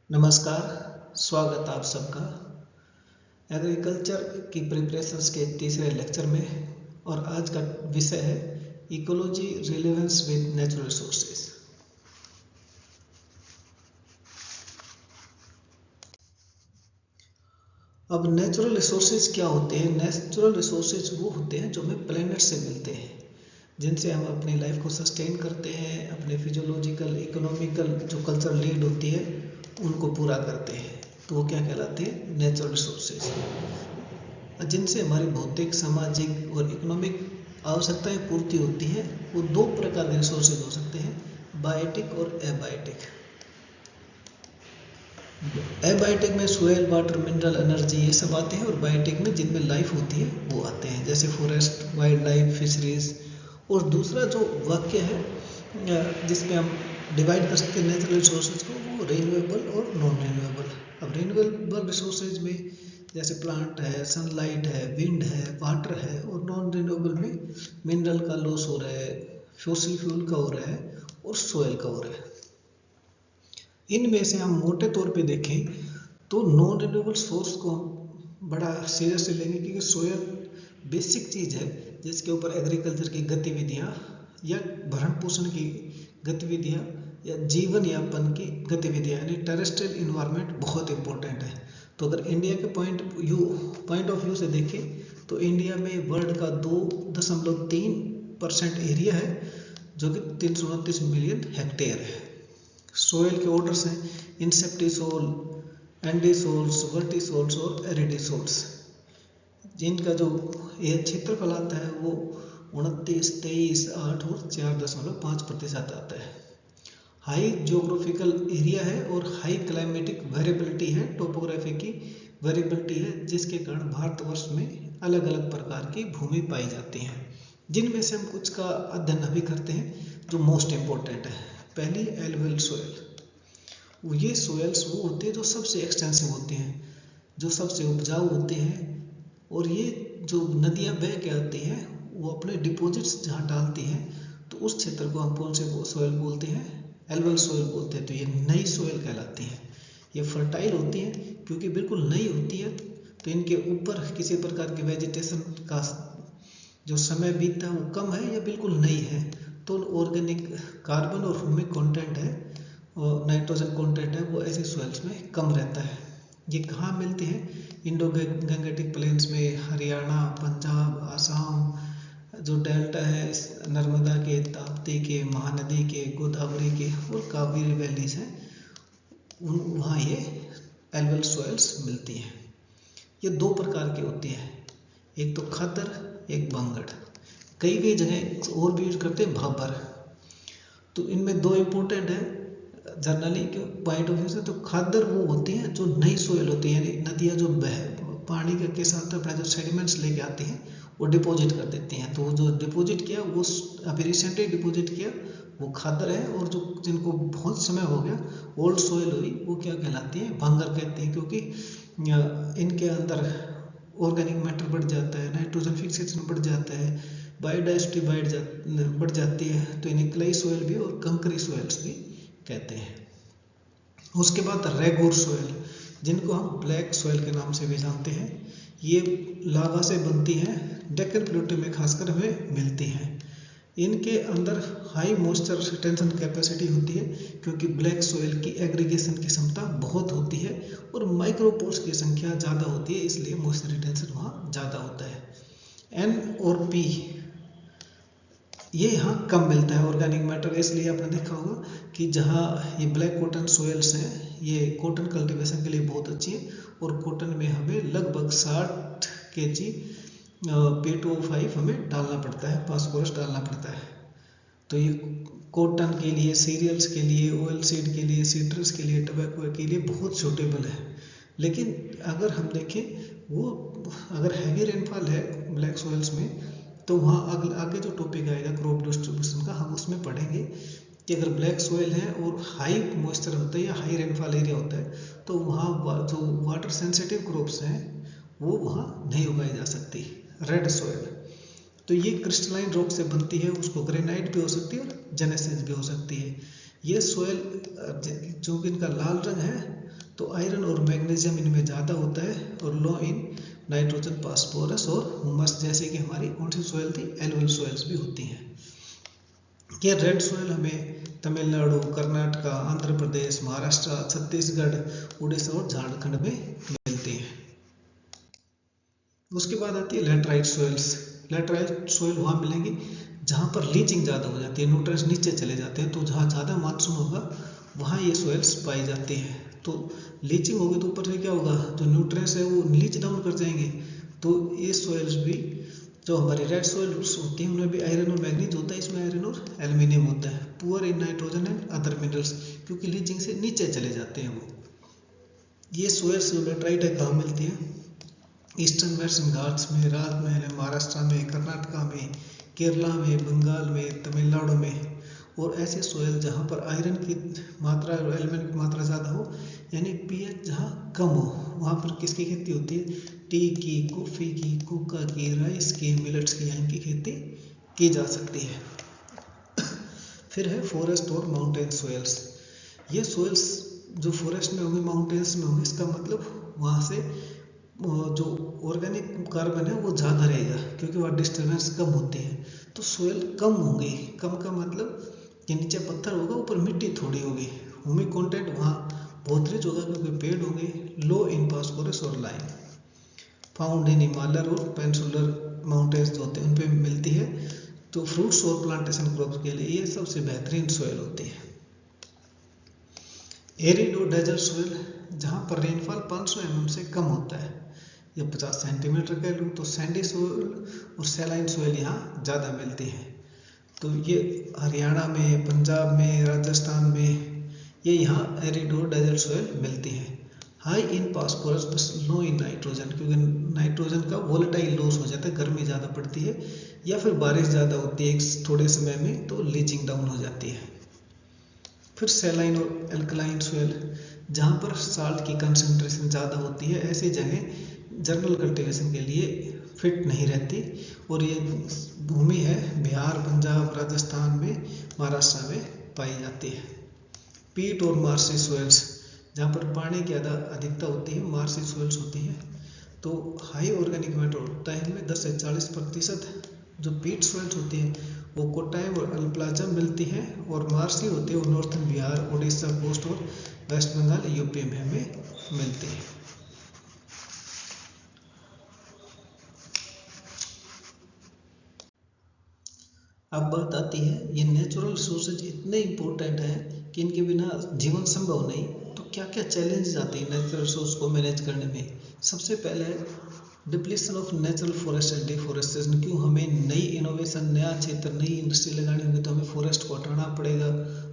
नमस्कार, स्वागत आप सबका एग्रीकल्चर की प्रिपरेशंस के तीसरे लेक्चर में। और आज का विषय है ecology relevance with natural resources. अब नेचुरल रिसोर्सेज क्या होते हैं? नेचुरल रिसोर्सेज वो होते हैं जो हमें प्लेनेट से मिलते हैं, जिनसे हम अपनी लाइफ को सस्टेन करते हैं, अपने फिजियोलॉजिकल, इकोनॉमिकल जो कल्चरल नीड होती है उनको पूरा करते हैं। तो वो क्या कहलाते हैं? नेचुरल रिसोर्सेज, जिनसे हमारी भौतिक, सामाजिक और इकोनॉमिक आवश्यकताएं पूर्ति होती है। वो दो प्रकार के रिसोर्सेज हो सकते हैं, बायोटिक और एबायोटिक। एबायोटिक में सोयल, वाटर, मिनरल, एनर्जी ये सब आते हैं, और बायोटिक में जिनमें लाइफ होती है वो आते हैं, जैसे फॉरेस्ट, वाइल्ड लाइफ, फिशरीज। और दूसरा जो वाक्य है जिसमें हम डिवाइड कर सकते हैं नेचुरल रिसोर्सेज को, वो रिन्यूएबल और नॉन रिन्यूएबल। अब रिन्यूएबल रिसोर्सेज में जैसे प्लांट है, सनलाइट है, विंड है, वाटर है। और नॉन रिन्यूएबल में मिनरल का लॉस हो रहा है, फॉसिल फ्यूल का हो रहा है, और सोयल का हो रहा है। इनमें से हम मोटे तौर पे देखें तो नॉन रिन्यूएबल सोर्स को हम बड़ा सीरियसली लेंगे, क्योंकि सोयल बेसिक चीज़ है जिसके ऊपर एग्रीकल्चर की गतिविधियाँ या भरण पोषण की गतिविधियाँ या जीवन यापन की गतिविधियाँ, यानी टेरेस्ट्रियल इन्वायरमेंट बहुत इंपॉर्टेंट है। तो अगर इंडिया के पॉइंट ऑफ व्यू से देखें तो इंडिया में वर्ल्ड का 2.3% एरिया है, जो कि 329 मिलियन हेक्टेयर है। सोयल के ऑर्डर्स हैं इंसेप्टिसोल, एंडीसोल्स, वर्टिसोल्स और एरिडिसोल्स, जिनका जो ये क्षेत्रफल आता है वो 29, 23, 8 और 4.5% आता है। हाई जियोग्राफिकल एरिया है और हाई क्लाइमेटिक वेरिएबिलिटी है, टोपोग्राफी की वेरिएबिलिटी है, जिसके कारण भारतवर्ष में अलग अलग प्रकार की भूमि पाई जाती हैं, जिनमें से हम कुछ का अध्ययन अभी करते हैं जो मोस्ट इम्पोर्टेंट है। पहली एलुवियल सोयल। ये सोयल्स वो होते हैं जो सबसे एक्सटेंसिव होते हैं, जो सबसे उपजाऊ होते हैं, और ये जो नदियाँ बह के आती हैं वो अपने डिपॉजिट्स जहाँ डालती हैं, तो उस क्षेत्र को हम कौन से सोयल बोलते हैं? एलुवियल सोयल बोलते हैं। तो ये नई सोयल कहलाती हैं। ये फर्टाइल होती हैं क्योंकि बिल्कुल नई होती है, तो इनके ऊपर किसी प्रकार के वेजिटेशन का जो समय बीतता है वो कम है या बिल्कुल नई है। तो ऑर्गेनिक कार्बन और ह्यूमिक कंटेंट है और नाइट्रोजन कंटेंट है वो ऐसे सॉइल्स में कम रहता है। ये कहाँ मिलते हैं? इंडो गंगेटिक प्लेन्स में, हरियाणा, पंजाब, आसाम, जो डेल्टा है नर्मदा के, ताप्ती के, महानदी के, गोदावरी के और कावेरी वैलीज हैं, वहाँ ये एलुवियल सॉइल्स मिलती हैं। ये दो प्रकार की होती है, एक तो खादर, एक बंगड़। कई जगह और भी यूज करते हैं भाबर। तो इनमें दो इम्पोर्टेंट है जर्नली के पॉइंट ऑफ व्यू से। तो खादर वो होती हैं जो नई सोयल होती है, यानी नदियाँ जो पानी के साथ अपना जो सेडिमेंट्स लेके आती हैं वो डिपॉजिट कर देती हैं। तो जो डिपॉजिट किया वो अभी रिसेंटली डिपॉजिट किया वो खादर है, और जो जिनको बहुत समय हो गया ओल्ड सोयल हुई वो क्या कहलाती है? भंगर कहती हैं, क्योंकि इनके अंदर ऑर्गेनिक मैटर बढ़ जाता है, नाइट्रोजन फिक्सेशन बढ़ जाता है, बायोडाइवर्सिटी बढ़ जाती है। तो इन्हें क्ले सोयल भी और कंकरी सोयल्स भी कहते हैं। उसके बाद रेगुर सोयल, जिनको हम ब्लैक सोयल के नाम से भी जानते हैं। ये लावा से बनती हैं, डेक्कन प्लेटू में खासकर हमें मिलती हैं। इनके अंदर हाई मॉइस्चर रिटेंशन कैपेसिटी होती है, क्योंकि ब्लैक सोयल की एग्रीगेशन की क्षमता बहुत होती है और माइक्रोपोर्स की संख्या ज़्यादा होती है, इसलिए मॉइस्चर रिटेंशन वहाँ ज़्यादा होता है। एन और पी ये यहाँ कम मिलता है ऑर्गेनिक मैटर, इसलिए आपने देखा होगा कि जहाँ ये ब्लैक कॉटन सोयल्स हैं ये कॉटन कल्टीवेशन के लिए बहुत अच्छी है, और कॉटन में हमें लगभग 60 kg P2O5 हमें डालना पड़ता है, फास्फोरस डालना पड़ता है। तो ये कॉटन के लिए, सीरियल्स के लिए, ऑयल सीड के लिए, सीट्रस के लिए, टबैको के लिए बहुत सूटेबल है। लेकिन अगर हम देखें वो अगर हैवी रेनफॉल है ब्लैक सोयल्स में, तो वहाँ आगे जो टॉपिक आएगा क्रॉप डिस्ट्रीब्यूशन का, हम उसमें पढ़ेंगे कि अगर ब्लैक सोयल है और हाई मॉइस्चर होता है या हाई रेनफॉल एरिया होता है, तो वहाँ जो वाटर सेंसिटिव क्रॉप्स हैं वो वहाँ नहीं उगाई जा सकती। रेड सोयल, तो ये क्रिस्टलाइन रॉक से बनती है, उसको ग्रेनाइट भी हो सकती है और जेनेसिस भी हो सकती है। ये सोयल जो कि इनका लाल रंग है, तो आयरन और मैग्नीशियम इनमें ज़्यादा होता है और लो इन नाइट्रोजन, फास्फोरस और हुमस, जैसे कि हमारी कौन सी सॉइल थी, एलुवियल सॉइल्स भी होती हैं। ये रेड सॉइल हमें तमिलनाडु, कर्नाटका, आंध्र प्रदेश, महाराष्ट्र, छत्तीसगढ़, उड़ीसा और झारखंड में मिलती है। उसके बाद आती है लैटराइट सॉइल्स। लैटराइट सॉइल वहाँ मिलेंगी जहाँ पर लीचिंग ज़्यादा हो जाती है, न्यूट्रिएंट्स नीचे चले जाते हैं, तो जहाँ ज़्यादा मानसून होगा वहाँ ये सॉइल्स पाई जाती हैं। तो लीचिंग होगी तो ऊपर से क्या होगा, जो न्यूट्रिएंट्स है वो लीच डाउन कर जाएंगे। तो ये सॉइल्स भी जो हमारी रेड सॉइल्स होती हैं उनमें भी आयरन और मैग्नीज होता है, इसमें आयरन और एल्यूमिनियम होता है। Poor in nitrogen and other minerals, क्योंकि लीचिंग से नीचे चले जाते हैं वो। ये सॉइल्स जो लैटराइट है कहाँ मिलती है, ईस्टर्न वेस्टर्न घाट्स में, राजमहल है महाराष्ट्र में, कर्नाटका में, केरला में, बंगाल में, तमिलनाडु में। और ऐसे सोयल जहाँ पर आयरन की मात्रा और एलिमेंट की मात्रा ज़्यादा हो, यानी पीएच जहाँ कम हो, वहाँ पर किसकी खेती होती है, टी की, कॉफ़ी की, कोका की, राइस की, मिलेट्स की, यहाँ की खेती की जा सकती है। फिर है फॉरेस्ट और माउंटेन सोयल्स। ये सोयल्स जो फॉरेस्ट में होंगे, माउंटेन्स में होंगे, इसका मतलब वहाँ से जो ऑर्गेनिक कार्बन है वो ज़्यादा रहेगा, क्योंकि वहाँ डिस्टर्बेंस कम होती है, तो सोयल कम होंगी। कम का मतलब कि नीचे पत्थर होगा, ऊपर मिट्टी थोड़ी होगी। ह्यूमिक कंटेंट वहाँ बहुत रिच होगा, क्योंकि पेड़ होंगे। लो इन फास्फोरस और लाइम, फाउंड इन हिमालय और पेनिनसुलर माउंटेन्स जो होते हैं उन पर मिलती है। तो फ्रूट्स और प्लांटेशन क्रॉप्स के लिए ये सबसे बेहतरीन सोयल होती है। एरिड और डेजर्ट सोयल, जहाँ पर रेनफॉल 500 mm से कम होता है या 50 सेंटीमीटर कह लूँ, तो सैंडी सोयल और सैलाइन सोयल यहाँ ज़्यादा मिलती है। तो ये हरियाणा में, पंजाब में, राजस्थान में, ये यहाँ एरिड और डेजर्ट सोयल मिलती है। हाई इन फास्फोरस बस लो इन नाइट्रोजन, क्योंकि नाइट्रोजन का वोलेटाइल लॉस हो जाता है, गर्मी ज़्यादा पड़ती है या फिर बारिश ज़्यादा होती है एक थोड़े समय में, तो लीचिंग डाउन हो जाती है। फिर सैलाइन और एल्कलाइन सोयल, जहाँ पर साल्ट की कंसंट्रेशन ज़्यादा होती है, ऐसी जगह जर्नल कल्टीवेशन के लिए फिट नहीं रहती। और ये भूमि है बिहार, पंजाब, राजस्थान में, महाराष्ट्र में पाई जाती है। पीट और मार्सी सोयल्स, जहाँ पर पानी की अधिकता होती है, मार्सी सोयल्स होती हैं। तो हाई ऑर्गेनिक मैटर होता है इनमें 10 से 40%। जो पीट सोयल्स होती हैं वो कोट्टायम और अल्प्लाजम मिलती हैं, और मार्सी होती है वो नॉर्थन बिहार, उड़ीसा कोस्ट और वेस्ट बंगाल, यूपी में हमें मिलती है। अब बात आती है, ये नेचुरल रिसोर्सेज इतने इम्पोर्टेंट हैं कि इनके बिना जीवन संभव नहीं। तो क्या क्या चैलेंजेस आते हैं नेचुरल रिसोर्स को मैनेज करने में। सबसे पहले depletion of natural forest and deforestation. क्यों, हमें नई इनोवेशन, नया क्षेत्र, नई इंडस्ट्री लगानी होगी तो हमें फॉरेस्ट को हटाना पड़ेगा,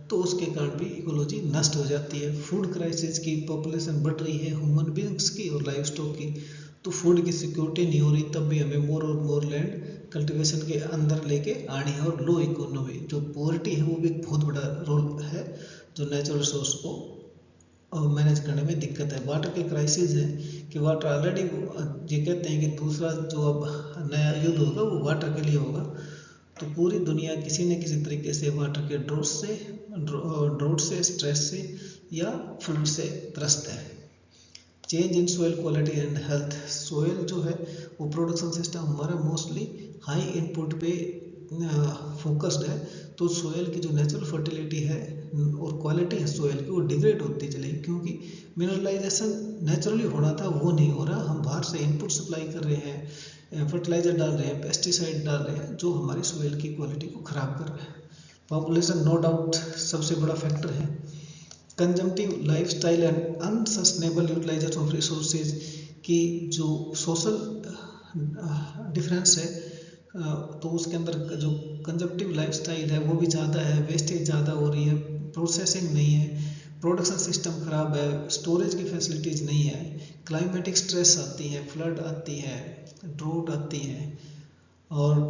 तो उसके कारण भी इकोलॉजी नष्ट हो जाती है। फूड क्राइसिस की, पॉपुलेशन बढ़ रही है ह्यूमन बींग्स की और लाइफ स्टॉक की, तो फूड की सिक्योरिटी नहीं हो रही, तब भी हमें मोर और मोर लैंड कल्टीवेशन के अंदर लेके आनी है। और लो इकोनॉमी, जो पोवर्टी है, वो भी एक बहुत बड़ा रोल है जो नेचुरल रिसोर्स को मैनेज करने में दिक्कत है। वाटर के क्राइसिस है कि वाटर ऑलरेडी, ये कहते हैं कि दूसरा जो अब नया युद्ध होगा वो वाटर के लिए होगा। तो पूरी दुनिया किसी न किसी तरीके से वाटर के ड्रोट से, स्ट्रेस से या फ्लड से त्रस्त है। Change in soil quality and health. Soil जो है वो प्रोडक्शन सिस्टम हमारा मोस्टली हाई इनपुट पे फोकस्ड है, तो सोयल की जो नेचुरल फर्टिलिटी है और क्वालिटी है सोयल की, वो डिग्रेड होती चलेगी, क्योंकि मिनरलाइजेशन नेचुरली होना था वो नहीं हो रहा। हम बाहर से इनपुट सप्लाई कर रहे हैं, फर्टिलाइजर डाल रहे हैं, पेस्टिसाइड डाल रहे हैं, जो हमारी सोयल की क्वालिटी को ख़राब कर रहे हैं। पॉपुलेशन नो डाउट सबसे बड़ा फैक्टर है। Consumptive lifestyle and unsustainable utilisation of resources की जो सोशल डिफरेंस है, तो उसके अंदर जो कंजम्पटिव लाइफस्टाइल है वो भी ज़्यादा है, वेस्टेज ज़्यादा हो रही है, प्रोसेसिंग नहीं है, प्रोडक्शन सिस्टम ख़राब है, स्टोरेज की फैसिलिटीज़ नहीं है, क्लाइमेटिक स्ट्रेस आती है, फ्लड आती है, ड्रोट आती है, और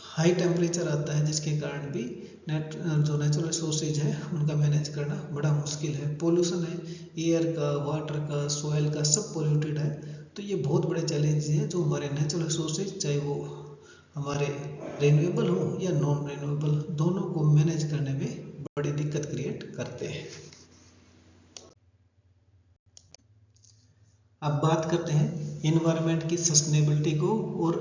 हाई टेम्परेचर आता है, जिसके कारण भी जो नेचुरल रिसोर्सेज है उनका मैनेज करना बड़ा मुश्किल है। पोल्यूशन है, एयर का, वाटर का, सॉइल का, सब पोल्यूटेड है। तो ये बहुत बड़े चैलेंज हैं जो हमारे नेचुरल रिसोर्सेज, चाहे वो हमारे रिन्यूएबल हो या नॉन रिन्यूएबल, दोनों को मैनेज करने में बड़ी दिक्कत क्रिएट करते हैं। अब बात करते हैं इन्वायरमेंट की सस्टेनेबिलिटी को और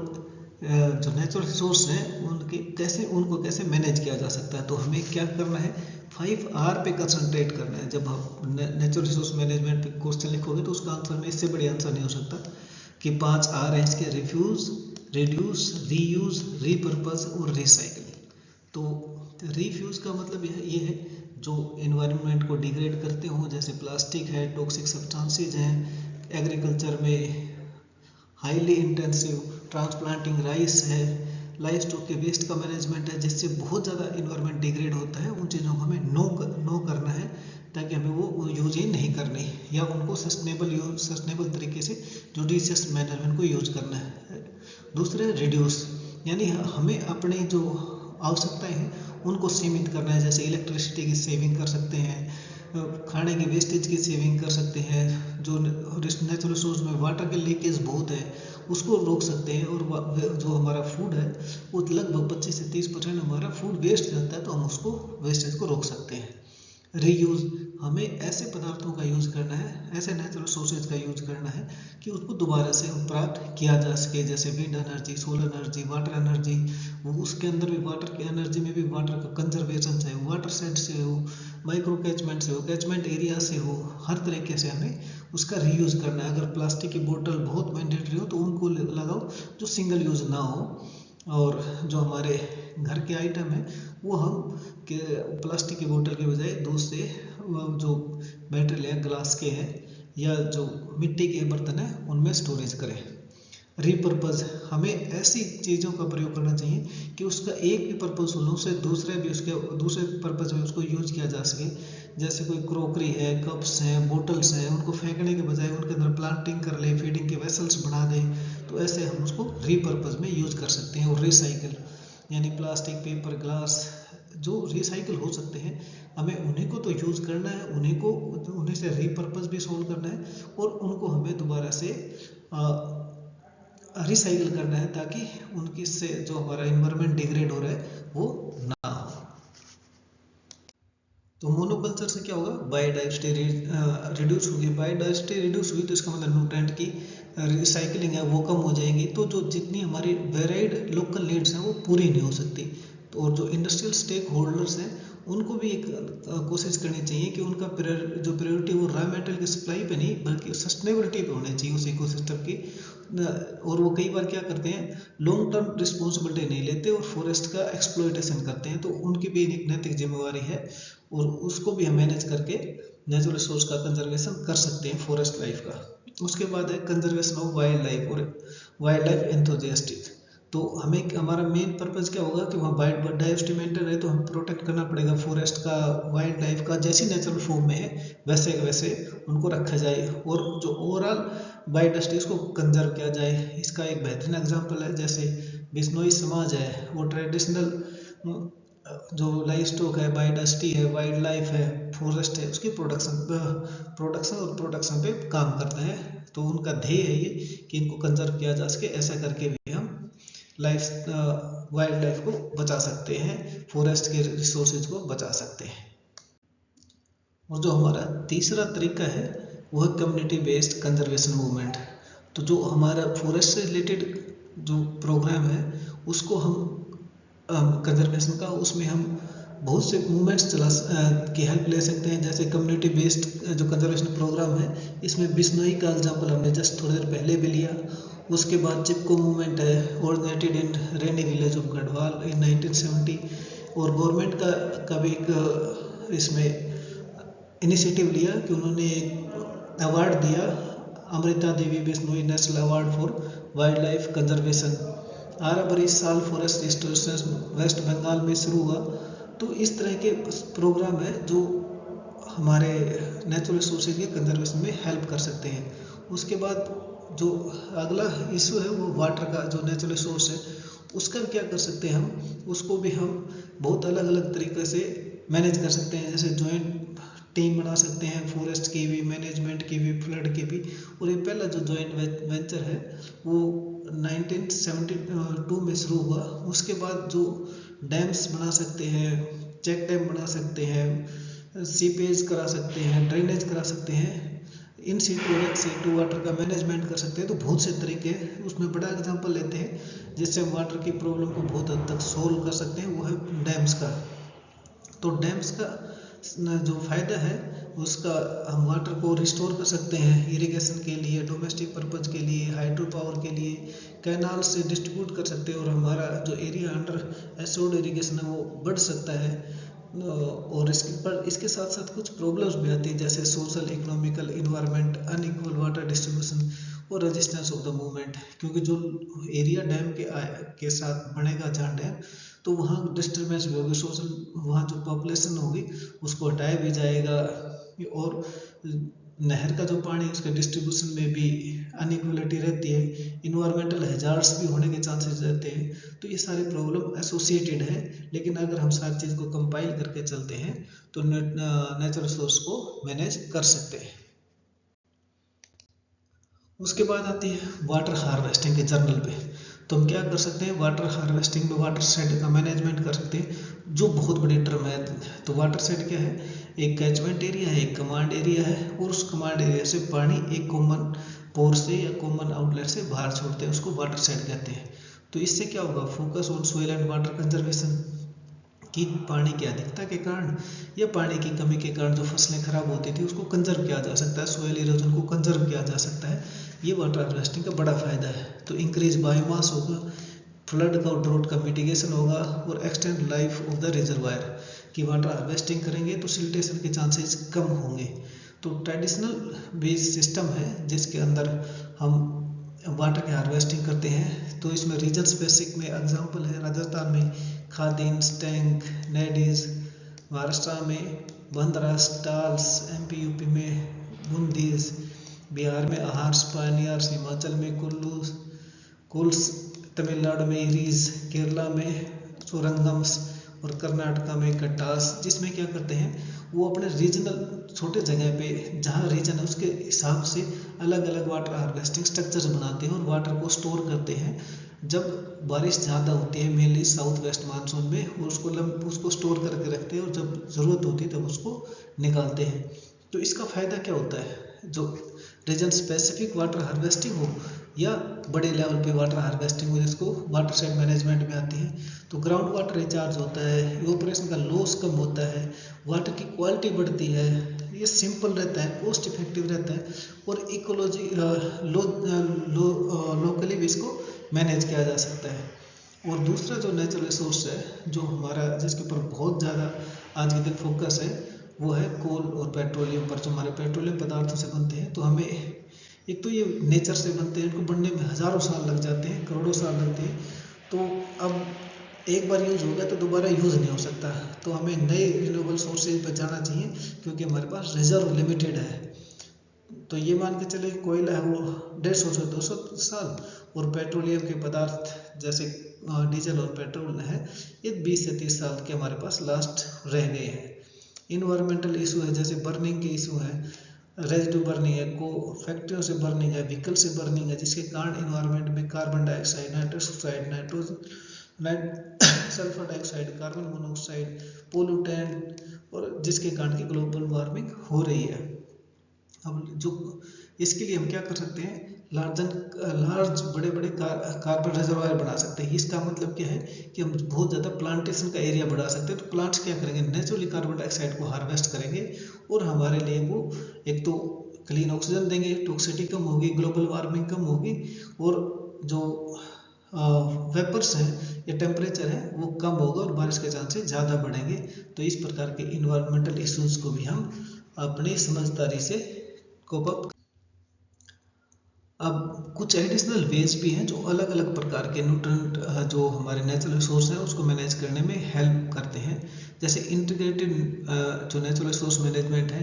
जो नेचुरल रिसोर्स हैं उनको कैसे मैनेज किया जा सकता है। तो हमें क्या करना है, 5R पे कंसंट्रेट करना है। जब आप नेचुरल रिसोर्स मैनेजमेंट पे क्वेश्चन लिखोगे तो उसका आंसर में इससे बड़ी आंसर नहीं हो सकता कि 5R है इसके, रिफ्यूज, रिड्यूस, रीयूज, रीपर्पज और रिसाइकिल। तो रिफ्यूज का मतलब ये है जो एनवायरनमेंट को डिग्रेड करते हो, जैसे प्लास्टिक है, टॉक्सिक सब्सटेंसेज हैं, एग्रीकल्चर में हाईली इंटेंसिव ट्रांसप्लांटिंग राइस है, लाइफ स्टॉक के वेस्ट का मैनेजमेंट है, जिससे बहुत ज़्यादा इन्वायरमेंट डिग्रेड होता है। उन चीज़ों को हमें नो करना है ताकि हमें वो यूज ही नहीं करनी, या उनको सस्टेनेबल तरीके से जुडिशियस मैनेजमेंट को यूज करना है। दूसरे रिड्यूस, यानी हमें अपने जो आवश्यकताएं हैं उनको सीमित करना है, जैसे इलेक्ट्रिसिटी की सेविंग कर सकते हैं, खाने की वेस्टेज की सेविंग कर सकते हैं, जो नेचुरल रिसोर्स में वाटर की लीकेज बहुत है उसको रोक सकते हैं, और जो हमारा फूड है वो लगभग 25 से 30% हमारा फूड वेस्ट जाता है, तो हम उसको वेस्टेज को रोक सकते हैं। रीयूज, हमें ऐसे पदार्थों का यूज करना है, ऐसे नेचुरल सोर्सेज का यूज करना है कि उसको दोबारा से प्राप्त किया जा सके, जैसे wind energy, solar energy, water energy. उसके अंदर भी वाटर की एनर्जी में भी वाटर का कंजर्वेशन, चाहे वाटर सेट से हो, माइक्रो कैचमेंट से हो, कैचमेंट एरिया से हो, हर तरीके से हमें उसका रीयूज करना है। अगर प्लास्टिक की बोतल बहुत मैंडेटरी हो तो उनको लगाओ जो सिंगल यूज ना हो, और जो हमारे घर के आइटम है वो हम प्लास्टिक की बोतल के बजाय दूसरे जो मेटल या ग्लास के हैं या जो मिट्टी के बर्तन हैं उनमें स्टोरेज करें। रीपर्पज, हमें ऐसी चीज़ों का प्रयोग करना चाहिए कि उसका एक भी पर्पज हो, उससे दूसरे पर्पज में उसको यूज किया जा सके। जैसे कोई क्रोकरी है, कप्स हैं, बोटल्स हैं, उनको फेंकने के बजाय उनके अंदर प्लांटिंग कर ले, फीडिंग के वेसल्स बना दें, तो ऐसे हम उसको रीपर्पज में यूज कर सकते हैं। और रिसाइकिल, यानी प्लास्टिक, पेपर, ग्लास जो रिसाइकिल हो सकते हैं हमें उन्हीं को तो यूज़ करना है, उन्हीं से रीपर्पज भी सोल्व करना है, और उनको हमें दोबारा से रिसाइकिल करना है ताकि उनकी से जो हमारा इन्वायरमेंट डिग्रेड हो रहा है वो ना हो। तो मोनोकल्चर से क्या होगा, बायोडाइवर्सिटी रिड्यूस होगी। बायोडाइवर्सिटी रिड्यूस हुई तो इसका मतलब न्यूट्रेंट की रिसाइकलिंग है वो कम हो जाएगी, तो जो जितनी हमारी वेराइड लोकल नीड्स हैं वो पूरी नहीं हो सकती। तो और जो इंडस्ट्रियल स्टेक होल्डर्स हैं उनको भी एक कोशिश करनी चाहिए कि उनका जो प्रायोरिटी वो रॉ मटेरियल की सप्लाई पे नहीं बल्कि सस्टेनेबिलिटी पे होनी चाहिए उस इकोसिस्टम की। और वो कई बार क्या करते हैं, लॉन्ग टर्म रिस्पॉन्सिबिलिटी नहीं लेते और फॉरेस्ट का एक्सप्लॉयटेशन करते हैं, तो उनकी भी एक नैतिक जिम्मेवारी है और उसको भी हम मैनेज करके नेचुरल रिसोर्स का कंजर्वेशन कर सकते हैं, फॉरेस्ट लाइफ का। उसके बाद है कंजर्वेशन ऑफ वाइल्ड लाइफ और वाइल्ड लाइफ एंथुसियास्टिक। तो हमें हमारा मेन पर्पज़ क्या होगा कि वहाँ बायोडाइवर्सिटी मेंटेन है, तो हम प्रोटेक्ट करना पड़ेगा फॉरेस्ट का, वाइल्ड लाइफ का, जैसी नेचुरल फॉर्म में है वैसे उनको रखा जाए, और जो ओवरऑल बायोडाइवर्सिटी उसको कंजर्व किया जाए। इसका एक बेहतरीन एग्जांपल है, जैसे बिश्नोई समाज है, वो ट्रेडिशनल जो लाइफ स्टॉक है, बायोडाइवर्सिटी है, वाइल्ड लाइफ है, फॉरेस्ट है, उसकी प्रोडक्शन पे काम करता है। तो उनका ध्येय है ये कि इनको कंजर्व किया जा सके, ऐसा करके भी हम वाइल्ड लाइफ को बचा सकते हैं, फॉरेस्ट के रिसोर्सेज को बचा सकते हैं। और जो हमारा तीसरा तरीका है वो है कम्युनिटी बेस्ड कंजर्वेशन मूवमेंट। तो जो हमारा फॉरेस्ट से रिलेटेड जो प्रोग्राम है उसको हम कंजर्वेशन का, उसमें हम बहुत से मूवमेंट्स की हेल्प ले सकते हैं। जैसे कम्युनिटी बेस्ड जो कंजर्वेशन प्रोग्राम है इसमें बिश्नोई का एग्जाम्पल हमने जस्ट थोड़ी देर पहले भी लिया। उसके बाद चिपको मूवमेंट है, ऑर्गेनाइटेड इन रेनी विलेज ऑफ गढ़वाल इन 1970, और गवर्नमेंट का भी एक इसमें इनिशिएटिव लिया कि उन्होंने एक अवार्ड दिया, Amrita Devi Bishnoi national award for wildlife conservation. 12 साल फॉरेस्ट रिस्टोरेशन वेस्ट बंगाल में शुरू हुआ। तो इस तरह के प्रोग्राम है जो हमारे नेचुरल रिसोर्सेज के कंजर्वेशन में हेल्प कर सकते हैं। उसके बाद जो अगला इशू है वो वाटर का, जो नेचुरल रिसोर्स है उसका क्या कर सकते हैं हम, उसको भी हम बहुत अलग अलग तरीके से मैनेज कर सकते हैं। जैसे जॉइंट टीम बना सकते हैं, फॉरेस्ट की भी, मैनेजमेंट की भी, फ्लड की भी। और ये पहला जो जॉइंट वेंचर है वो 1972 में शुरू हुआ। उसके बाद जो डैम्स बना सकते हैं, चेक डैम बना सकते हैं, सीपेज करा सकते हैं, ड्रेनेज करा सकते हैं, इन सीटू और एक्स सीटू वाटर का मैनेजमेंट कर सकते हैं। तो बहुत से तरीके हैं, उसमें बड़ा एग्जांपल लेते हैं जिससे हम वाटर की प्रॉब्लम को बहुत हद तक सोल्व कर सकते हैं, वो है डैम्स का। तो डैम्स का जो फ़ायदा है उसका, हम वाटर को रिस्टोर कर सकते हैं इरिगेशन के लिए, डोमेस्टिक पर्पज़ के लिए, हाइड्रो पावर के लिए, कैनाल से डिस्ट्रीब्यूट कर सकते हैं और हमारा जो एरिया अंडर एसोड इरिगेशन है वो बढ़ सकता है। और इसके साथ साथ कुछ प्रॉब्लम्स भी आती है जैसे social, economical, environment, unequal water distribution और रेजिस्टेंस ऑफ द मूवमेंट। क्योंकि जो एरिया डैम के साथ बनेगा जहाँ डैम, तो वहाँ डिस्टर्बेंस भी होगी, सोशल, वहाँ जो पॉपुलेशन होगी उसको हटाया भी जाएगा। और नहर का जो पानी है उसके डिस्ट्रीब्यूशन में भी अनइक्वलिटी रहती है, इन्वायरमेंटल हैजार्ड्स भी होने के चांसेस रहते हैं। तो ये सारी प्रॉब्लम एसोसिएटेड है, लेकिन अगर हम सारी चीज़ को कंपाइल करके चलते हैं तो नेचुरल रिसोर्स को मैनेज कर सकते हैं। उसके बाद आती है वाटर हार्वेस्टिंग के जर्नल पे। तो हम क्या कर सकते हैं, वाटर हार्वेस्टिंग में वाटर शेड का मैनेजमेंट कर सकते हैं, जो बहुत बड़ी टर्म है। तो वाटर शेड क्या है, एक कैचमेंट एरिया है, एक कमांड एरिया है, और उस कमांड एरिया से पानी एक कॉमन पोर से या कॉमन आउटलेट से बाहर छोड़ते हैं, उसको वाटर शेड कहते हैं। तो इससे क्या होगा, focus on soil and water conservation, कि पानी की अधिकता के कारण या पानी की कमी के कारण जो फसलें खराब होती थी उसको कंजर्व किया जा सकता है, सोयल इरोजन को कंजर्व किया जा सकता है। ये वाटर हार्वेस्टिंग का बड़ा फायदा है। तो इंक्रीज बायोमास होगा, फ्लड का और ड्रोट का मिटिगेशन होगा, और extend life of the reservoir, कि वाटर हार्वेस्टिंग करेंगे तो सिल्टेशन के चांसेस कम होंगे। तो ट्रेडिशनल बेस्ड सिस्टम है जिसके अंदर हम वाटर की हार्वेस्टिंग करते हैं। तो इसमें रीजन स्पेसिफिक में एग्जांपल है, राजस्थान में खादिन्स, टैंक, नेडीज, महाराष्ट्र में बंदरास, टाल्स, एमपी यूपी में बूंदीज, बिहार में आहार्स, पानियार्स, हिमाचल में कुल्स, तमिलनाडु में इरीज, केरला में सुरंगम्स, और कर्नाटका में कटास। जिसमें क्या करते हैं, वो अपने रीजनल छोटे जगह पे जहाँ रीजन है उसके हिसाब से अलग अलग वाटर हार्वेस्टिंग स्ट्रक्चर्स बनाते हैं और वाटर को स्टोर करते हैं। जब बारिश ज़्यादा होती है मेनली साउथ वेस्ट मानसून में, और उसको स्टोर करके रखते हैं, और जब ज़रूरत होती है तब उसको निकालते हैं। तो इसका फ़ायदा क्या होता है, जो रीजन स्पेसिफिक वाटर हार्वेस्टिंग हो या बड़े लेवल पे वाटर हार्वेस्टिंग हो, जिसको वाटर शेड मैनेजमेंट में आती है, तो ग्राउंड वाटर रिचार्ज होता है, इवोपरेशन का लॉस कम होता है, वाटर की क्वालिटी बढ़ती है, ये सिंपल रहता है, कॉस्ट इफेक्टिव रहता है, और इकोलॉजी लोकली भी इसको मैनेज किया जा सकता है। और दूसरा जो नेचुरल रिसोर्स है जो हमारा, जिसके ऊपर बहुत ज़्यादा आज के दिन फोकस है, वो है कोल और पेट्रोलियम पर। जो हमारे पेट्रोलियम पदार्थों से बनते हैं, तो हमें एक तो ये नेचर से बनते हैं, इनको बनने में हज़ारों साल लग जाते हैं, करोड़ों साल लगते हैं। तो अब एक बार यूज़ हो गया तो दोबारा यूज़ नहीं हो सकता, तो हमें नए रिन्यूएबल सोर्सेज पर जाना चाहिए, क्योंकि हमारे पास रिजर्व लिमिटेड है। तो ये मान के चले कोयला है वो 150 से 200 साल, और पेट्रोलियम के पदार्थ जैसे डीजल और पेट्रोल है, ये 20 से 30 साल के हमारे पास लास्ट रह गए हैं। इन्वायरमेंटल इशू है, जैसे बर्निंग के इशू है, रेजिड्यू बर्निंग है, को फैक्ट्रियों से बर्निंग है, व्हीकल से बर्निंग है, जिसके कारण इन्वायरमेंट में carbon dioxide, nitrous oxide, sulphur dioxide, carbon monoxide, pollutant, और जिसके कारण की ग्लोबल वार्मिंग हो रही है। अब जो इसके लिए हम क्या कर सकते हैं, लार्ज बड़े बड़े कार्बन रिजर्वायर बना सकते हैं। इसका मतलब क्या है कि हम बहुत ज़्यादा प्लांटेशन का एरिया बढ़ा सकते हैं। तो प्लांट्स क्या करेंगे, नेचुरली कार्बन डाइऑक्साइड को हार्वेस्ट करेंगे, और हमारे लिए वो एक तो क्लीन ऑक्सीजन देंगे, टॉक्सिसिटी कम होगी, ग्लोबल वार्मिंग कम होगी, और जो वेपर्स हैं या टेम्परेचर है वो कम होगा, और बारिश के चांसेस ज़्यादा बढ़ेंगे। तो इस प्रकार के इन्वायरमेंटल इश्यूज को भी हम अपनी समझदारी से कोप अप। अब कुछ एडिशनल वेज भी हैं जो अलग अलग प्रकार के न्यूट्रेंट जो हमारे नेचुरल रिसोर्स हैं उसको मैनेज करने में हेल्प करते हैं। जैसे इंटीग्रेटेड जो नेचुरल रिसोर्स मैनेजमेंट है,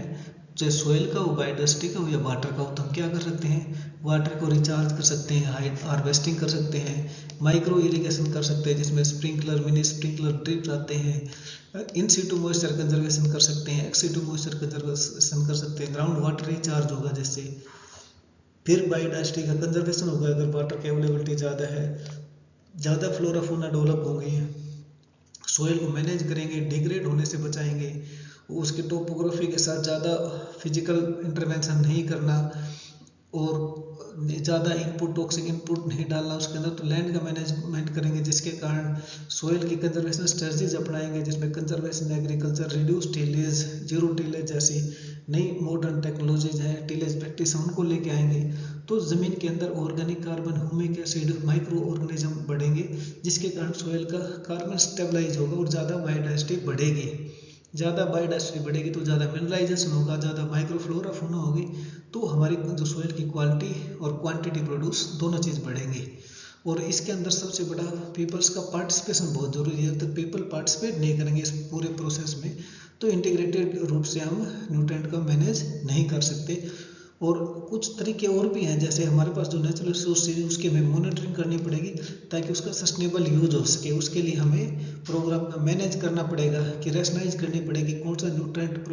चाहे सोइल का हो, बायोडाइवर्सिटी का हो, या वाटर का हो, तो हम क्या कर सकते हैं, वाटर को रिचार्ज कर सकते हैं, हार्वेस्टिंग कर सकते हैं, माइक्रो इरिगेशन कर सकते हैं जिसमें स्प्रिंकलर, मिनी स्प्रिंकलर, ड्रिप आते हैं, इन सीटू मॉइस्चर कंजर्वेशन कर सकते हैं, एक्स सीटू मॉइस्चर कंजर्वेशन कर सकते हैं, ग्राउंड वाटर रिचार्ज होगा जिससे, फिर बायोडाइवर्सिटी का कंजर्वेशन होगा अगर वाटर की अवेलेबिलिटी ज़्यादा है, ज़्यादा फ्लोरा फौना डेवलप होंगी, सॉइल को मैनेज करेंगे, डिग्रेड होने से बचाएंगे, उसके टोपोग्राफी के साथ ज़्यादा फिजिकल इंटरवेंशन नहीं करना और ज़्यादा इनपुट टॉक्सिक इनपुट नहीं डालना उसके अंदर, तो लैंड का मैनेजमेंट करेंगे जिसके कारण सोइल की कंजर्वेशन स्ट्रेटजीज अपनाएंगे जिसमें conservation agriculture, reduce tillage, zero tillage जैसी नई मॉडर्न टेक्नोलॉजीज हैं, टिलेज प्रैक्टिस उनको लेके आएंगे। तो ज़मीन के अंदर organic carbon, humic acid, micro organism बढ़ेंगे जिसके कारण सोइल का कार्बन स्टेबलाइज होगा और ज़्यादा बायोडाइवर्सिटी बढ़ेगी। ज़्यादा बायोडाइवर्सिटी बढ़ेगी तो ज़्यादा मिनरलाइजेशन होगा, ज़्यादा माइक्रोफ्लोरा फौना होगी, तो हमारी जो सोइल की क्वालिटी और क्वांटिटी प्रोड्यूस दोनों चीज़ बढ़ेंगी। और इसके अंदर सबसे बड़ा पीपल्स का पार्टिसिपेशन बहुत ज़रूरी है। तो पीपल पार्टिसिपेट नहीं करेंगे इस पूरे प्रोसेस में तो इंटीग्रेटेड रूप से हम न्यूट्रिएंट का मैनेज नहीं कर सकते। और कुछ तरीके और भी हैं, जैसे हमारे पास जो नेचुरल रिसोर्स है उसकी हमें मॉनिटरिंग करनी पड़ेगी ताकि उसका सस्टेनेबल यूज हो सके। उसके लिए हमें प्रोग्राम मैनेज करना पड़ेगा कि रेशनलाइज करनी पड़ेगी कौन सा न्यूट्रिएंट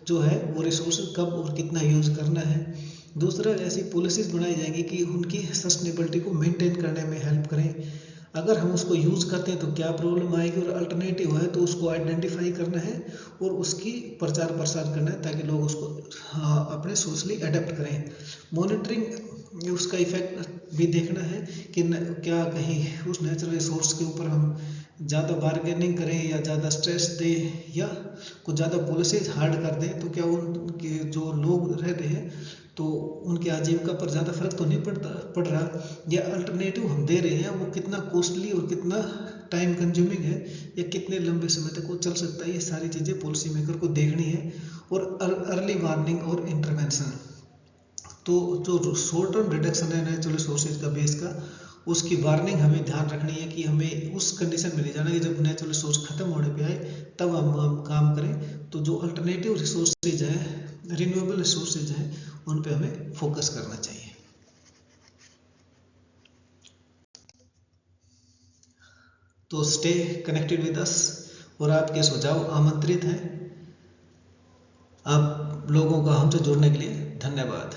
जो है वो रिसोर्स कब और कितना यूज करना है। दूसरा, ऐसी पॉलिसीज बनाई जाएंगी कि उनकी सस्टेनेबिलिटी को मेंटेन करने में हेल्प करें। अगर हम उसको यूज़ करते हैं तो क्या प्रॉब्लम आएगी और अल्टरनेटिव है तो उसको आइडेंटिफाई करना है और उसकी प्रचार प्रसार करना है ताकि लोग उसको अपने सोशली अडेप्ट करें। मॉनिटरिंग उसका इफेक्ट भी देखना है कि क्या कहीं उस नेचुरल रिसोर्स के ऊपर हम ज़्यादा बार्गेनिंग करें या ज़्यादा स्ट्रेस दें या कुछ ज़्यादा पॉलिसीज हार्ड कर दें तो क्या उनके जो लोग रह रहे हैं तो उनकी आजीविका पर ज़्यादा फर्क तो नहीं पड़ रहा, या अल्टरनेटिव हम दे रहे हैं वो कितना कॉस्टली और कितना टाइम कंज्यूमिंग है या कितने लंबे समय तक वो चल सकता है। ये सारी चीज़ें पॉलिसी मेकर को देखनी है। और अर्ली वार्निंग और इंटरवेंशन, तो जो शॉर्ट टर्म रिडक्शन है नेचुरल रिसोर्सेज का बेस का, उसकी वार्निंग हमें ध्यान रखनी है कि हमें उस कंडीशन में नहीं जाना कि जब नेचुरल रिसोर्स खत्म होने पे आए तब हम काम करें। तो जो अल्टरनेटिव रिसोर्सेज हैं, रिन्यूएबल रिसोर्सेज हैं, उन पे हमें फोकस करना चाहिए। तो स्टे कनेक्टेड विद अस और आपके सुझाव आमंत्रित हैं। आप लोगों का हमसे जुड़ने के लिए धन्यवाद।